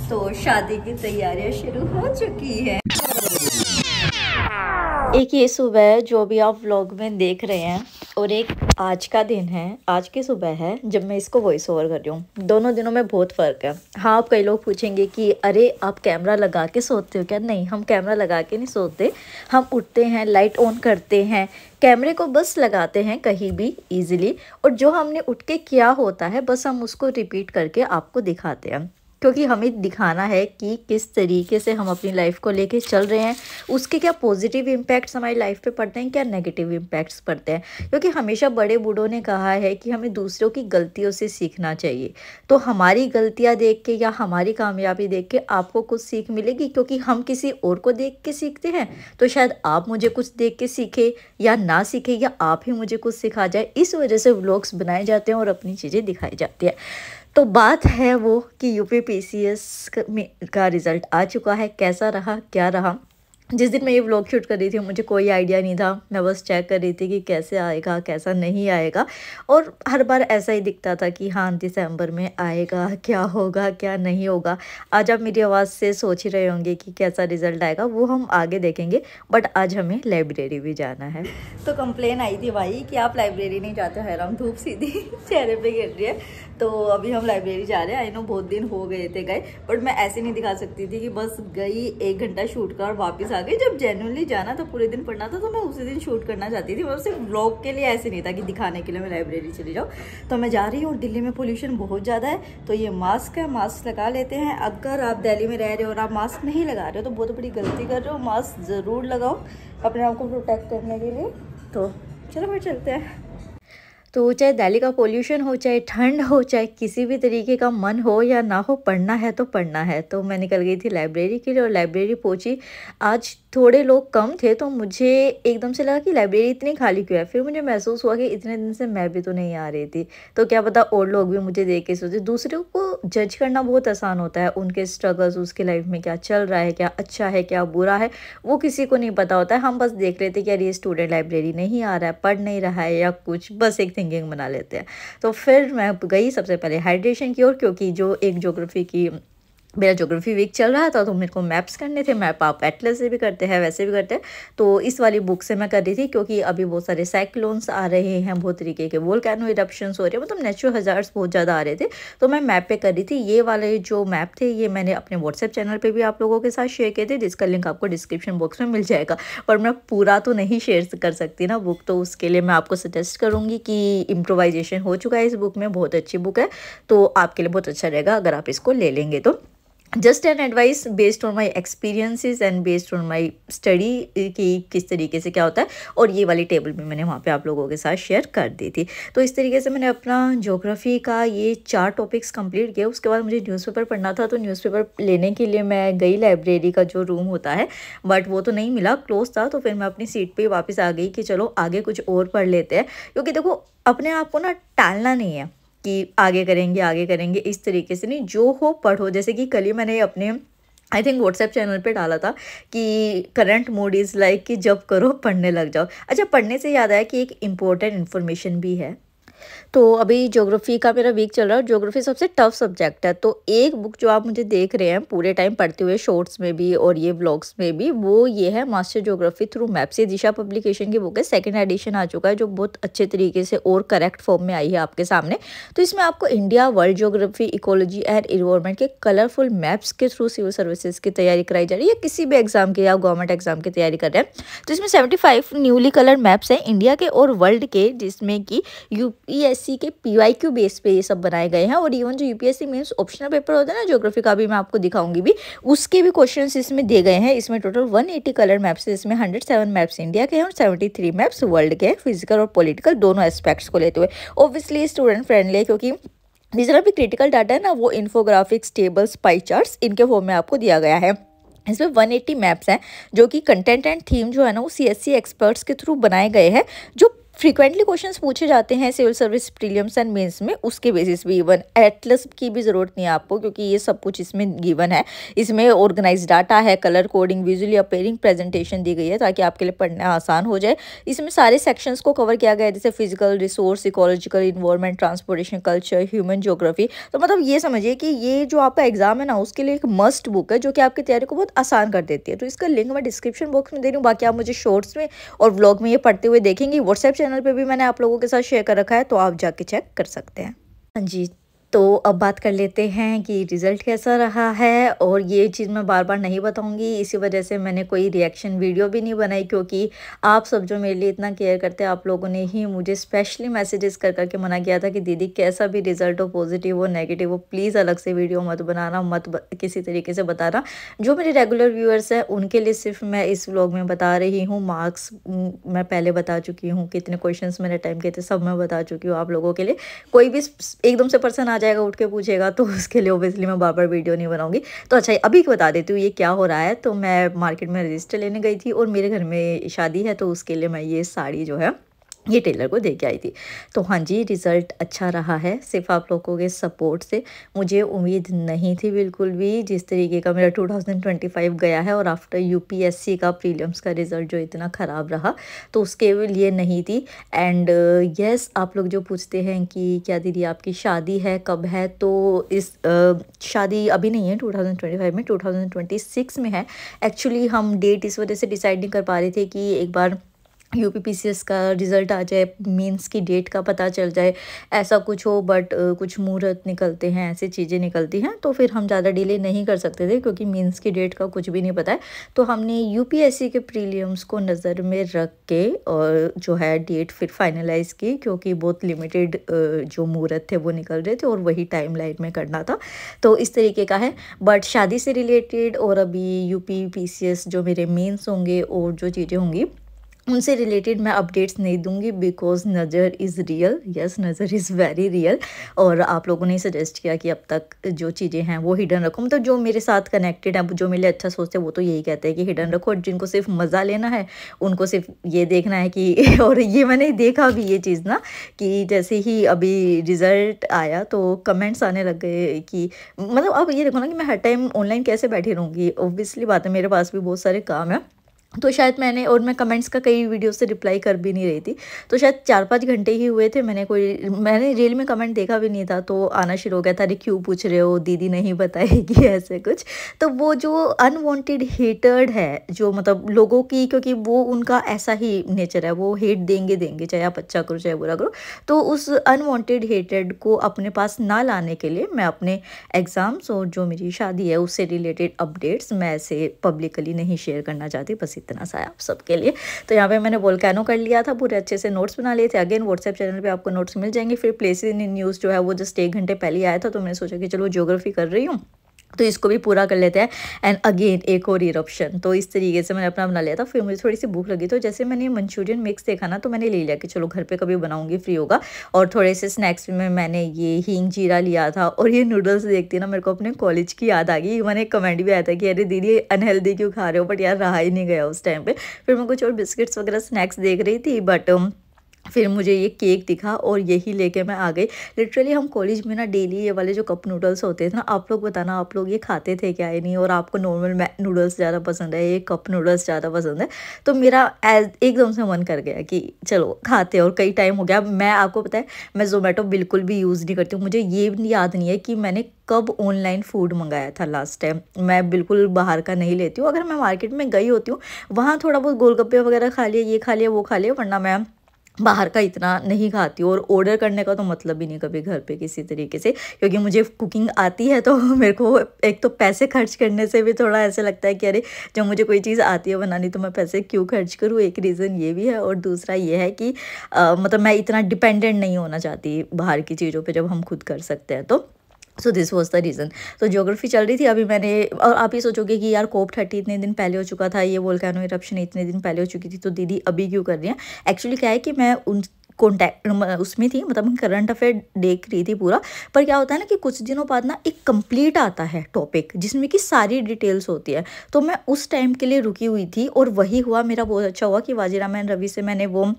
तो शादी की तैयारियां शुरू हो चुकी है। एक ये सुबह है जो भी आप व्लॉग में देख रहे हैं, और एक आज का दिन है, आज की सुबह है जब मैं इसको वॉइस ओवर कर रही हूँ। दोनों दिनों में बहुत फ़र्क है। हाँ, आप कई लोग पूछेंगे कि अरे आप कैमरा लगा के सोते हो क्या? नहीं, हम कैमरा लगा के नहीं सोते। हम उठते हैं, लाइट ऑन करते हैं, कैमरे को बस लगाते हैं कहीं भी इजीली, और जो हमने उठ के किया होता है बस हम उसको रिपीट करके आपको दिखाते हैं, क्योंकि हमें दिखाना है कि किस तरीके से हम अपनी लाइफ को लेके चल रहे हैं, उसके क्या पॉजिटिव इम्पैक्ट्स हमारी लाइफ पे पड़ते हैं, क्या नेगेटिव इम्पैक्ट्स पड़ते हैं। क्योंकि हमेशा बड़े बूढ़ों ने कहा है कि हमें दूसरों की गलतियों से सीखना चाहिए। तो हमारी गलतियां देख के या हमारी कामयाबी देख के आपको कुछ सीख मिलेगी, क्योंकि हम किसी और को देख के सीखते हैं। तो शायद आप मुझे कुछ देख के सीखे या ना सीखे, या आप ही मुझे कुछ सिखा जाए। इस वजह से व्लॉग्स बनाए जाते हैं और अपनी चीज़ें दिखाई जाती है। तो बात है वो कि यूपीपीसीएस का रिज़ल्ट आ चुका है। कैसा रहा, क्या रहा? जिस दिन मैं ये व्लॉग शूट कर रही थी मुझे कोई आइडिया नहीं था। मैं बस चेक कर रही थी कि कैसे आएगा, कैसा नहीं आएगा, और हर बार ऐसा ही दिखता था कि हाँ दिसंबर में आएगा, क्या होगा क्या नहीं होगा। आज आप मेरी आवाज़ से सोच ही रहे होंगे कि कैसा रिज़ल्ट आएगा, वो हम आगे देखेंगे। बट आज हमें लाइब्रेरी भी जाना है। तो कंप्लेन आई थी भाई कि आप लाइब्रेरी नहीं जाते, हैरान धूप सीधी चेहरे पे गिर रही है। तो अभी हम लाइब्रेरी जा रहे हैं। आई नो बहुत दिन हो गए थे गए, बट मैं ऐसे नहीं दिखा सकती थी कि बस गई 1 घंटा शूट कर वापस आ गई। जब जेन्युइनली जाना था, पूरे दिन पढ़ना था, तो मैं उसी दिन शूट करना चाहती थी। सिर्फ व्लॉग के लिए ऐसे नहीं था कि दिखाने के लिए मैं लाइब्रेरी चली जाऊँ। तो मैं जा रही हूँ। दिल्ली में पोल्यूशन बहुत ज़्यादा है, तो ये मास्क है, मास्क लगा लेते हैं। अगर आप दिल्ली में रह रहे हो और आप मास्क नहीं लगा रहे हो तो बहुत बड़ी गलती कर रहे हो। मास्क ज़रूर लगाओ अपने आप को प्रोटेक्ट करने के लिए। तो चलो फिर चलते हैं। तो चाहे दिल्ली का पोल्यूशन हो, चाहे ठंड हो, चाहे किसी भी तरीके का मन हो या ना हो, पढ़ना है तो पढ़ना है। तो मैं निकल गई थी लाइब्रेरी के लिए और लाइब्रेरी पहुंची। आज थोड़े लोग कम थे, तो मुझे एकदम से लगा कि लाइब्रेरी इतनी खाली क्यों है। फिर मुझे महसूस हुआ कि इतने दिन से मैं भी तो नहीं आ रही थी, तो क्या पता और लोग भी मुझे देख के सोचे। दूसरों को जज करना बहुत आसान होता है, उनके स्ट्रगल्स, उसके लाइफ में क्या चल रहा है, क्या अच्छा है क्या बुरा है, वो किसी को नहीं पता होता है। हम बस देख लेते कि यार ये स्टूडेंट लाइब्रेरी नहीं आ रहा है, पढ़ नहीं रहा है या कुछ, बस एक थिंकिंग बना लेते हैं। तो फिर मैं गई सबसे पहले हाइड्रेशन की ओर, क्योंकि जो एक ज्योग्राफी की मेरा ज्योग्राफी वीक चल रहा था, तो मेरे को मैप्स करने थे। मैप आप एटलस से भी करते हैं, वैसे भी करते हैं। तो इस वाली बुक से मैं कर रही थी, क्योंकि अभी बहुत सारे साइक्लोन्स आ रहे हैं, बहुत तरीके के वोल्केनो इरप्शंस हो रहे हैं, मतलब नेचुरल हजार्ड्स बहुत ज़्यादा आ रहे थे। तो मैं मैप पे कर रही थी। ये वाले जो मैप थे ये मैंने अपने व्हाट्सएप चैनल पर भी आप लोगों के साथ शेयर किए थे, जिसका लिंक आपको डिस्क्रिप्शन बॉक्स में मिल जाएगा। पर मैं पूरा तो नहीं शेयर कर सकती ना बुक, तो उसके लिए मैं आपको सजेस्ट करूँगी कि इम्प्रोवाइजेशन हो चुका है इस बुक में, बहुत अच्छी बुक है। तो आपके लिए बहुत अच्छा रहेगा अगर आप इसको ले लेंगे तो। Just an advice based on my experiences and based on my study कि किस तरीके से क्या होता है। और ये वाली टेबल भी मैंने वहाँ पे आप लोगों के साथ शेयर कर दी थी। तो इस तरीके से मैंने अपना ज्योग्राफी का ये 4 टॉपिक्स कंप्लीट किया। उसके बाद मुझे न्यूज़पेपर पढ़ना था, तो न्यूज़पेपर लेने के लिए मैं गई लाइब्रेरी का जो रूम होता है, बट वो तो नहीं मिला, क्लोज था। तो फिर मैं अपनी सीट पर वापस आ गई कि चलो आगे कुछ और पढ़ लेते हैं, क्योंकि देखो अपने आप को ना टालना नहीं है कि आगे करेंगे, इस तरीके से नहीं, जो हो पढ़ो। जैसे कि कल ही मैंने अपने आई थिंक व्हाट्सएप चैनल पे डाला था कि करंट मूड इज़ लाइक कि जब करो पढ़ने लग जाओ। अच्छा, पढ़ने से याद आया कि एक इम्पोर्टेंट इन्फॉर्मेशन भी है। तो अभी ज्योग्राफी का मेरा वीक चल रहा है। ज्योग्राफी सबसे टफ सब्जेक्ट है। तो एक बुक जो आप मुझे देख रहे हैं पूरे टाइम पढ़ते हुए, शॉर्ट्स में भी और ये व्लॉग्स में भी, वो ये है मास्टर ज्योग्राफी थ्रू मैप्स। ये दिशा पब्लिकेशन की बुक है, 2nd एडिशन आ चुका है, जो बहुत अच्छे तरीके से और करेक्ट फॉर्म में आई है आपके सामने। तो इसमें आपको India, world geography, ecology and environment के कलरफुल मैप्स के थ्रू सिविल सर्विसेज की तैयारी कराई जा रही है, किसी भी एग्जाम की या गवर्नमेंट एग्जाम की तैयारी कर रहे हैं। तो इसमें 75 न्यूली कलर मैप्स हैं इंडिया के और वर्ल्ड के, जिसमें कि यूपीएससी के PYQ बेस पे ये सब बनाए गए हैं। और इवन जो यूपीएससी मींस ऑप्शनल पेपर होता है ना ज्योग्राफी का, भी मैं आपको दिखाऊंगी भी, उसके भी क्वेश्चंस इसमें दिए गए हैं। इसमें टोटल 180 कलर मैप्स है। इसमें 107 मैप्स इंडिया के हैं और 73 मैप्स वर्ल्ड के हैं, फिजिकल और पॉलिटिकल दोनों एस्पेक्ट्स को लेते हुए। ऑब्वियसली स्टूडेंट फ्रेंडली है, क्योंकि जितना भी क्रिटिकल डाटा है ना, वो इन्फोग्राफिक्स, टेबल्स, पाई चार्ट्स, इनके फॉर्म में आपको दिया गया है। इसमें 180 मैप्स हैं, जो कि कंटेंट एंड थीम जो है ना वो CSC एक्सपर्ट्स के थ्रू बनाए गए हैं, जो फ्रीक्वेंटली क्वेश्चंस पूछे जाते हैं civil service prelims and mains में, उसके बेसिस भी इवन एटलस की भी ज़रूरत नहीं है आपको, क्योंकि ये सब कुछ इसमें गिवन है। इसमें ऑर्गेनाइज डाटा है, colour coding, visually appearing presentation दी गई है ताकि आपके लिए पढ़ना आसान हो जाए। इसमें सारे सेक्शंस को कवर किया गया है, जैसे physical, resource, ecological, environment, transportation, culture, human geography. तो मतलब ये समझिए कि ये जो आपका एग्जाम है ना, उसके लिए एक मस्ट बुक है जो कि आपकी तैयारी को बहुत आसान कर देती है। तो इसका लिंक मैं डिस्क्रिप्शन बॉक्स में दे रही हूँ, बाकी आप मुझे शॉर्ट्स में और व्लॉग में ये पढ़ते हुए देखेंगे। व्हाट्सएप चैनल पे भी मैंने आप लोगों के साथ शेयर कर रखा है, तो आप जाके चेक कर सकते हैं। हाँ जी, तो अब बात कर लेते हैं कि रिज़ल्ट कैसा रहा है। और ये चीज़ मैं बार बार नहीं बताऊंगी, इसी वजह से मैंने कोई रिएक्शन वीडियो भी नहीं बनाई, क्योंकि आप सब जो मेरे लिए इतना केयर करते हैं, आप लोगों ने ही मुझे स्पेशली मैसेजेस कर करके मना किया था कि दीदी कैसा भी रिज़ल्ट हो, पॉजिटिव हो नेगेटिव हो, प्लीज़ अलग से वीडियो मत बनाना, किसी तरीके से बताना। जो मेरे रेगुलर व्यूअर्स हैं उनके लिए सिर्फ मैं इस व्लॉग में बता रही हूँ। मार्क्स मैं पहले बता चुकी हूँ, कितने क्वेश्चन मैंने अटैम्प्ट किए थे सब मैं बता चुकी हूँ आप लोगों के लिए। कोई भी एकदम से पर्सन आ जाएगा उठ के पूछेगा तो उसके लिए ओबियसली मैं बार बार वीडियो नहीं बनाऊंगी। तो अच्छा अभी बता देती हूँ ये क्या हो रहा है। तो मैं मार्केट में रजिस्टर लेने गई थी और मेरे घर में शादी है, तो उसके लिए मैं ये साड़ी जो है ये टेलर को दे के आई थी। तो हाँ जी, रिज़ल्ट अच्छा रहा है, सिर्फ आप लोगों के सपोर्ट से। मुझे उम्मीद नहीं थी बिल्कुल भी जिस तरीके का मेरा 2025 गया है, और आफ्टर यूपीएससी का प्रीलिम्स का रिज़ल्ट जो इतना ख़राब रहा, तो उसके लिए नहीं थी। एंड यस, आप लोग जो पूछते हैं कि क्या दीदी आपकी शादी है, कब है, तो इस शादी अभी नहीं है 2025 में, 2026 में है। एक्चुअली हम डेट इस वजह से डिसाइड नहीं कर पा रहे थे कि एक बार यूपीपीसीएस का रिज़ल्ट आ जाए, मेंस की डेट का पता चल जाए, ऐसा कुछ हो। बट कुछ मुहूर्त निकलते हैं, ऐसी चीज़ें निकलती हैं, तो फिर हम ज़्यादा डिले नहीं कर सकते थे, क्योंकि मेंस की डेट का कुछ भी नहीं पता है। तो हमने यूपीएससी के प्रीलिम्स को नज़र में रख के और जो है डेट फिर फाइनलाइज़ की, क्योंकि बहुत लिमिटेड जो मुहूर्त थे वो निकल रहे थे और वही टाइम लाइन में करना था। तो इस तरीके का है। बट शादी से रिलेटेड और अभी यूपीपीसीएस जो मेरे मेंस होंगे और जो चीज़ें होंगी उनसे रिलेटेड मैं अपडेट्स नहीं दूंगी, बिकॉज नज़र इज़ रियल। यस, नज़र इज़ वेरी रियल। और आप लोगों ने सजेस्ट किया कि अब तक जो चीज़ें हैं वो हिडन रखो, मतलब जो मेरे साथ कनेक्टेड है, जो मेरे लिए अच्छा सोचते हैं, वो तो यही कहते हैं कि हिडन रखो। और जिनको सिर्फ मज़ा लेना है उनको सिर्फ ये देखना है कि और ये मैंने देखा भी ये चीज़ ना, कि जैसे ही अभी रिज़ल्ट आया तो कमेंट्स आने लग गए कि मतलब अब ये देखो ना कि मैं हर टाइम ऑनलाइन कैसे बैठी रहूँगी। ऑब्वियसली बात है, मेरे पास भी बहुत सारे काम है, तो शायद मैं कमेंट्स का कई वीडियो से रिप्लाई कर भी नहीं रही थी। तो शायद 4-5 घंटे ही हुए थे, मैंने रील में कमेंट देखा भी नहीं था, तो आना शुरू हो गया था, अरे क्यों पूछ रहे हो, दीदी नहीं बताएगी ऐसे कुछ। तो वो जो अनवांटेड हेटर्ड है, जो मतलब लोगों की, क्योंकि वो उनका ऐसा ही नेचर है, वो हेट देंगे चाहे आप अच्छा करो चाहे बुरा करो। तो उस अनवांटेड हेटेड को अपने पास ना लाने के लिए मैं अपने एग्ज़ाम्स और जो मेरी शादी है उससे रिलेटेड अपडेट्स मैं ऐसे पब्लिकली नहीं शेयर करना चाहती, बस इतना सा है आप सबके लिए। तो यहाँ पे मैंने वोल्केनो कर लिया था, पूरे अच्छे से नोट्स बना लिए थे। अगेन व्हाट्सएप चैनल पे आपको नोट्स मिल जाएंगे। फिर प्लेसेस इन न्यूज़ जो है वो जस्ट 1 घंटे पहले ही आया था, तो मैंने सोचा कि चलो ज्योग्राफी कर रही हूँ तो इसको भी पूरा कर लेते हैं। एंड अगेन एक और इरप्शन, तो इस तरीके से मैंने अपना बना लिया था। फिर मुझे थोड़ी सी भूख लगी, तो जैसे मैंने मंचूरियन मिक्स देखा ना, तो मैंने ले लिया कि चलो घर पे कभी बनाऊंगी, फ्री होगा। और थोड़े से स्नैक्स में मैंने ये हींग जीरा लिया था, और ये नूडल्स देखती ना मेरे को अपने कॉलेज की याद आ गई। मैंने एक कमेंट भी आया था कि अरे दीदी अनहेल्दी क्यों खा रहे हो, बट यार रहा ही नहीं गया उस टाइम पर। फिर मैं कुछ और बिस्किट्स वगैरह स्नैक्स देख रही थी, बट फिर मुझे ये केक दिखा और यही लेके मैं आ गई। लिटरली हम कॉलेज में ना डेली ये वाले जो कप नूडल्स होते थे ना, आप लोग बताना आप लोग ये खाते थे क्या या नहीं, और आपको नॉर्मल नूडल्स ज़्यादा पसंद है, ये कप नूडल्स ज़्यादा पसंद है। तो मेरा एकदम से मन कर गया कि चलो खाते, और कई टाइम हो गया। मैं आपको पता है मैं ज़ोमेटो बिल्कुल भी यूज़ नहीं करती हूँ, मुझे ये याद नहीं है कि मैंने कब ऑनलाइन फूड मंगाया था लास्ट टाइम। मैं बिल्कुल बाहर का नहीं लेती हूँ, अगर मैं मार्केट में गई होती हूँ वहाँ थोड़ा बहुत गोलगप्पे वगैरह खा लिया, ये खा लिया वो खा लिया, वरना मैं बाहर का इतना नहीं खाती हूँ। और ऑर्डर करने का तो मतलब ही नहीं कभी घर पे किसी तरीके से, क्योंकि मुझे कुकिंग आती है। तो मेरे को एक तो पैसे खर्च करने से भी थोड़ा ऐसा लगता है कि अरे जब मुझे कोई चीज़ आती है बनानी तो मैं पैसे क्यों खर्च करूँ, एक रीज़न ये भी है। और दूसरा ये है कि मतलब मैं इतना डिपेंडेंट नहीं होना चाहती बाहर की चीज़ों पर, जब हम खुद कर सकते हैं तो। सो दिस वॉज द रीज़न। तो ज्योग्राफी चल रही थी अभी मैंने, और आप ये सोचोगे कि यार COP30 इतने दिन पहले हो चुका था, ये वोल्केनो इरप्शन इतने दिन पहले हो चुकी थी, तो दीदी अभी क्यों कर रही हैं। एक्चुअली क्या है कि मैं उन कॉन्टैक्ट उसमें थी, मतलब करंट अफेयर देख रही थी पूरा। पर क्या होता है ना कि कुछ दिनों बाद ना एक कंप्लीट आता है टॉपिक जिसमें कि सारी डिटेल्स होती है। तो मैं उस टाइम के लिए रुकी हुई थी, और वही हुआ, मेरा बहुत अच्छा हुआ कि वाजिरा मैन रवि से मैंने वो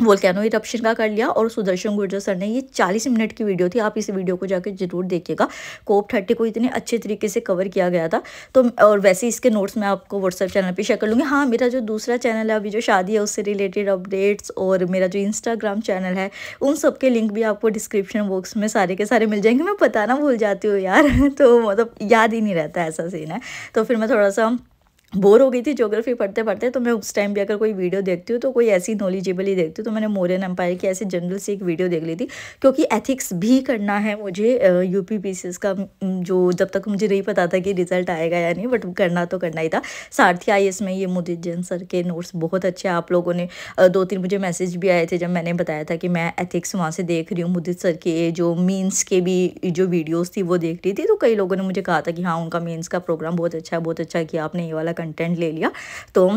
वोल्केनो इरप्शन का कर लिया। और सुदर्शन गुर्जर सर ने, ये 40 मिनट की वीडियो थी, आप इस वीडियो को जाकर जरूर देखिएगा। COP30 को इतने अच्छे तरीके से कवर किया गया था। तो और वैसे इसके नोट्स मैं आपको व्हाट्सएप चैनल पे शेयर कर लूँगी। हाँ, मेरा जो दूसरा चैनल है अभी जो शादी है उससे रिलेटेड अपडेट्स, और मेरा जो इंस्टाग्राम चैनल है, उन सब के लिंक भी आपको डिस्क्रिप्शन बॉक्स में सारे के सारे मिल जाएंगे। मैं बताना भूल जाती हूँ यार तो मतलब याद ही नहीं रहता, ऐसा सीन है। तो फिर मैं थोड़ा सा बोर हो गई थी ज्योग्राफी पढ़ते पढ़ते, तो मैं उस टाइम भी अगर कोई वीडियो देखती हूँ तो कोई ऐसी नॉलेजेबल ही देखती हूँ। तो मैंने मौर्यन एम्पायर की ऐसे जनरल से एक वीडियो देख ली थी, क्योंकि एथिक्स भी करना है मुझे UP PCS का, जो जब तक मुझे नहीं पता था कि रिजल्ट आएगा या नहीं, बट करना तो करना ही था। सारथी IAS में ये मुदित जैन सर के नोट्स बहुत अच्छे हैं। आप लोगों ने 2-3 मुझे मैसेज भी आए थे जब मैंने बताया था कि मैं एथिक्स वहाँ से देख रही हूँ, मुदित सर के जो मीन्स के भी जो वीडियोज़ थी वो देख रही थी। तो कई लोगों ने मुझे कहा था कि हाँ, उनका मीन्स का प्रोग्राम बहुत अच्छा है, बहुत अच्छा किया आपने, ये वाला कंटेंट ले लिया। तो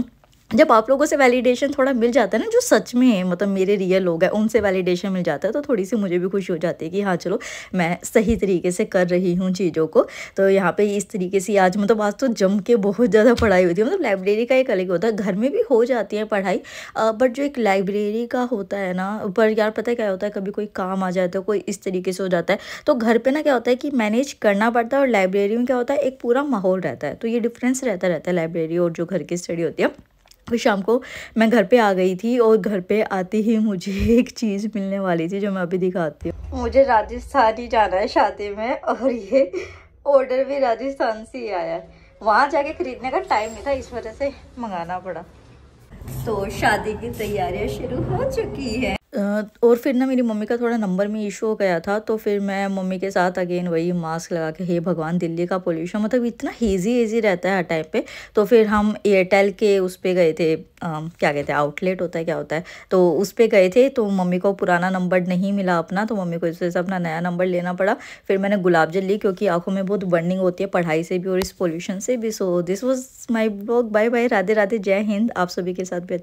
जब आप लोगों से वैलिडेशन थोड़ा मिल जाता है ना, जो सच में है, मतलब मेरे रियल लोग हैं, उनसे वैलिडेशन मिल जाता है, तो थोड़ी सी मुझे भी खुशी हो जाती है कि हाँ चलो मैं सही तरीके से कर रही हूँ चीज़ों को। तो यहाँ पे इस तरीके से आज मतलब आज तो जम के बहुत ज़्यादा पढ़ाई हुई थी। मतलब लाइब्रेरी का एक अलग होता है, घर में भी हो जाती है पढ़ाई, बट जो एक लाइब्रेरी का होता है ना, पर यार पता है क्या होता है, कभी कोई काम आ जाता है, कोई इस तरीके से हो जाता है, तो घर पे ना क्या होता है कि मैनेज करना पड़ता है, और लाइब्रेरी में क्या होता है, एक पूरा माहौल रहता है। तो ये डिफरेंस रहता रहता है लाइब्रेरी और जो घर की स्टडी होती है। फिर शाम को मैं घर पे आ गई थी, और घर पे आते ही मुझे एक चीज़ मिलने वाली थी जो मैं अभी दिखाती हूँ। मुझे राजस्थान ही जाना है शादी में, और ये ऑर्डर भी राजस्थान से ही आया है। वहाँ जाके खरीदने का टाइम नहीं था, इस वजह से मंगाना पड़ा। तो शादी की तैयारियां शुरू हो चुकी है। और फिर ना मेरी मम्मी का थोड़ा नंबर में इशू हो गया था, तो फिर मैं मम्मी के साथ अगेन वही मास्क लगा के, हे भगवान दिल्ली का पोल्यूशन मतलब इतना हेजी रहता है हर टाइम पे। तो फिर हम एयरटेल के उस पे गए थे, क्या कहते हैं, आउटलेट होता है क्या होता है, तो उस पे गए थे। तो मम्मी को पुराना नंबर नहीं मिला अपना, तो मम्मी को इस वजह से अपना नया नंबर लेना पड़ा। फिर मैंने गुलाब जल ली, क्योंकि आंखों में बहुत बर्निंग होती है पढ़ाई से भी और इस पोल्यूशन से भी। So this was my blog. Bye bye, Radhe Radhe, Jai Hind. आप सभी के साथ भी